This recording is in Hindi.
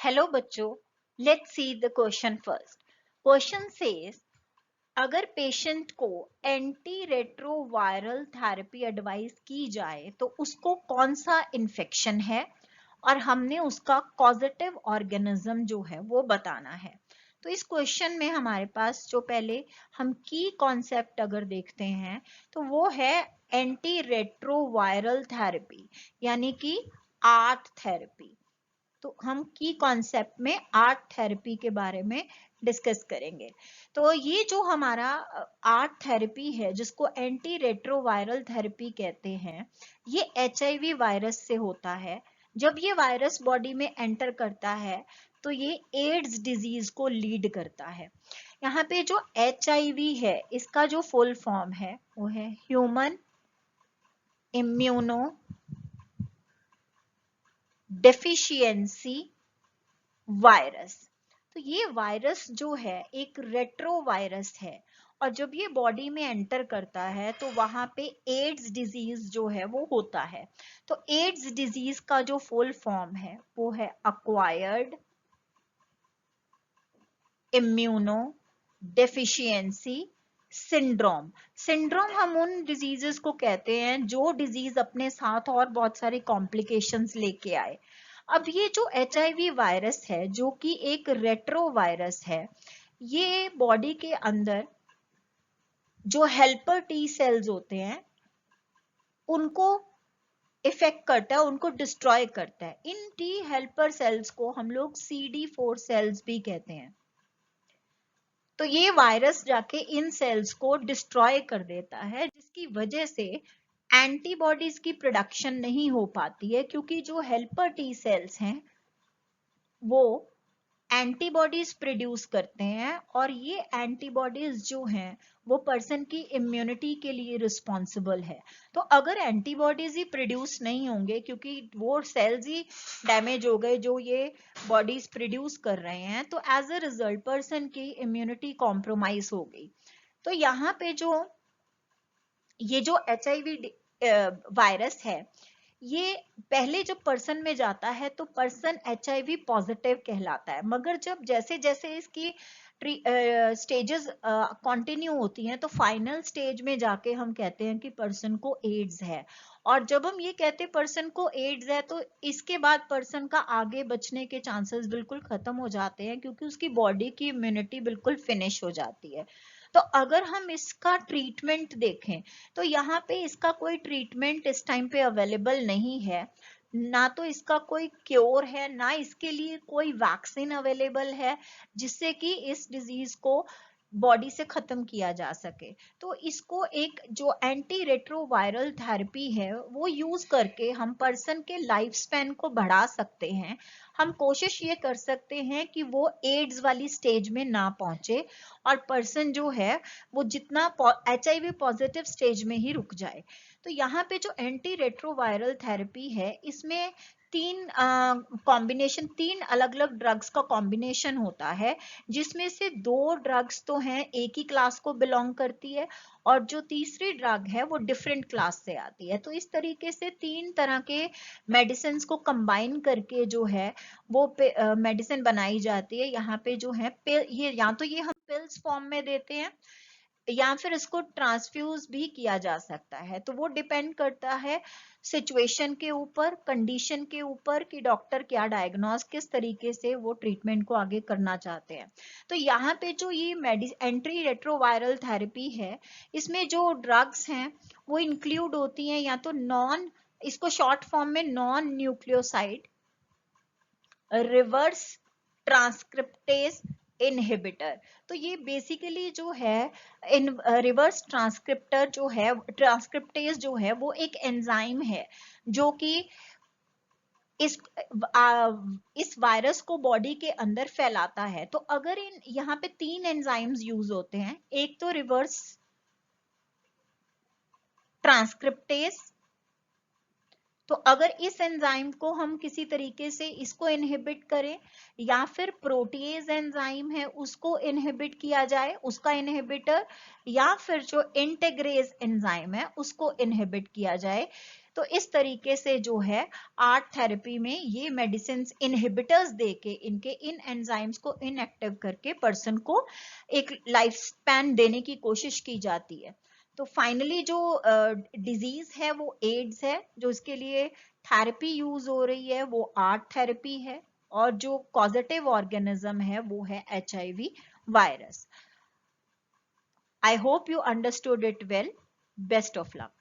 हेलो बच्चों, let's see the question first. Question says अगर पेशेंट को एंटी रेट्रोवायरल थेरेपी एडवाइस की जाए तो उसको कौन सा इन्फेक्शन है और हमने उसका कॉजेटिव ऑर्गेनिज्म जो है वो बताना है। तो इस क्वेश्चन में हमारे पास जो पहले हम की कॉन्सेप्ट अगर देखते हैं तो वो है एंटी रेट्रोवायरल थेरेपी यानी कि आर्ट थेरेपी। तो हम की कॉन्सेप्ट में आर्ट थेरेपी के बारे में डिस्कस करेंगे। तो ये जो हमारा आर्ट थेरेपी है जिसको एंटी रेट्रोवायरल थेरेपी कहते हैं, ये एचआईवी वायरस से होता है। जब ये वायरस बॉडी में एंटर करता है तो ये एड्स डिजीज को लीड करता है। यहाँ पे जो एचआईवी है इसका जो फुल फॉर्म है वो है ह्यूमन इम्यूनो डेफिशिएंसी वायरस। तो ये वायरस जो है एक रेट्रो वायरस है और जब ये बॉडी में एंटर करता है तो वहां पे एड्स डिजीज जो है वो होता है। तो एड्स डिजीज का जो फुल फॉर्म है वो है acquired immuno deficiency syndrome. Syndrome हम उन डिजीजेस को कहते हैं जो डिजीज अपने साथ और बहुत सारे कॉम्प्लिकेशंस लेके आए। अब ये जो एचआईवी वायरस है जो कि एक रेट्रो वायरस है, ये बॉडी के अंदर जो हेल्पर टी सेल्स होते हैं उनको इफेक्ट करता है, उनको डिस्ट्रॉय करता है। इन टी हेल्पर सेल्स को हम लोग CD4 सेल्स भी कहते हैं। तो ये वायरस जाके इन सेल्स को डिस्ट्रॉय कर देता है जिसकी वजह से एंटीबॉडीज की प्रोडक्शन नहीं हो पाती है, क्योंकि जो हेल्पर टी सेल्स हैं वो एंटीबॉडीज प्रोड्यूस करते हैं और ये एंटीबॉडीज जो हैं वो पर्सन की इम्यूनिटी के लिए रिस्पॉन्सिबल है। तो अगर एंटीबॉडीज ही प्रोड्यूस नहीं होंगे क्योंकि वो सेल्स ही डैमेज हो गए जो ये बॉडीज प्रोड्यूस कर रहे हैं, तो एज अ रिजल्ट पर्सन की इम्यूनिटी कॉम्प्रोमाइज हो गई। तो यहाँ पे जो ये जो एचआईवी वायरस है ये पहले जब पर्सन में जाता है तो पर्सन एचआईवी पॉजिटिव कहलाता है, मगर जब जैसे जैसे इसकी स्टेजेस कंटिन्यू होती हैं तो फाइनल स्टेज में जाके हम कहते हैं कि पर्सन को एड्स है। और जब हम ये कहते हैं पर्सन को एड्स है तो इसके बाद पर्सन का आगे बचने के चांसेस बिल्कुल खत्म हो जाते हैं क्योंकि उसकी बॉडी की इम्यूनिटी बिल्कुल फिनिश हो जाती है। तो अगर हम इसका ट्रीटमेंट देखें तो यहाँ पे इसका कोई ट्रीटमेंट इस टाइम पे अवेलेबल नहीं है, ना तो इसका कोई क्योर है, ना इसके लिए कोई वैक्सीन अवेलेबल है जिससे कि इस डिजीज को बॉडी से खत्म किया जा सके। तो इसको एक जो एंटी रेट्रोवायरल थेरेपी है वो यूज करके हम पर्सन के लाइफ स्पैन को बढ़ा सकते हैं। हम कोशिश ये कर सकते हैं कि वो एड्स वाली स्टेज में ना पहुंचे और पर्सन जो है वो जितना एचआईवी पॉजिटिव स्टेज में ही रुक जाए। तो यहाँ पे जो एंटी रेट्रोवायरल थेरेपी है इसमें तीन अलग अलग ड्रग्स का कॉम्बिनेशन होता है, जिसमें से दो ड्रग्स तो हैं एक ही क्लास को बिलोंग करती है और जो तीसरी ड्रग है वो डिफरेंट क्लास से आती है। तो इस तरीके से तीन तरह के मेडिसिन को कंबाइन करके जो है वो मेडिसिन बनाई जाती है। यहाँ पे जो है ये या तो ये हम पिल्स फॉर्म में देते हैं या फिर इसको ट्रांसफ्यूज भी किया जा सकता है। तो वो डिपेंड करता है सिचुएशन के ऊपर, कंडीशन के ऊपर कि डॉक्टर क्या डायग्नोस किस तरीके से वो ट्रीटमेंट को आगे करना चाहते हैं। तो यहाँ पे जो ये एंट्री रेट्रोवायरल थेरेपी है इसमें जो ड्रग्स हैं वो इंक्लूड होती हैं या तो इसको शॉर्ट फॉर्म में non nucleoside reverse transcriptase inhibitor. तो ये बेसिकली जो है इन रिवर्स ट्रांसक्रिप्टर जो है ट्रांसक्रिप्टेज जो है वो एक एंजाइम है जो कि इस इस वायरस को बॉडी के अंदर फैलाता है। तो अगर यहाँ पे तीन एंजाइम्स यूज होते हैं, एक तो रिवर्स ट्रांसक्रिप्टेज, तो अगर इस एंजाइम को हम किसी तरीके से इसको इनहिबिट करें या फिर प्रोटीएज एंजाइम है उसको इनहिबिट किया जाए, उसका इनहिबिटर, या फिर जो इंटेग्रेज एंजाइम है उसको इनहिबिट किया जाए, तो इस तरीके से जो है आर्ट थेरेपी में ये मेडिसिन इनहिबिटर्स देके इनके इन एंजाइम्स को इनएक्टिव करके पर्सन को एक लाइफ स्पैन देने की कोशिश की जाती है। तो फाइनली जो डिजीज है वो एड्स है, जो इसके लिए थेरेपी यूज हो रही है वो आर्ट थेरेपी है, और जो कॉजेटिव ऑर्गेनिज्म है वो है HIV virus. I hope you understood it well. Best of luck.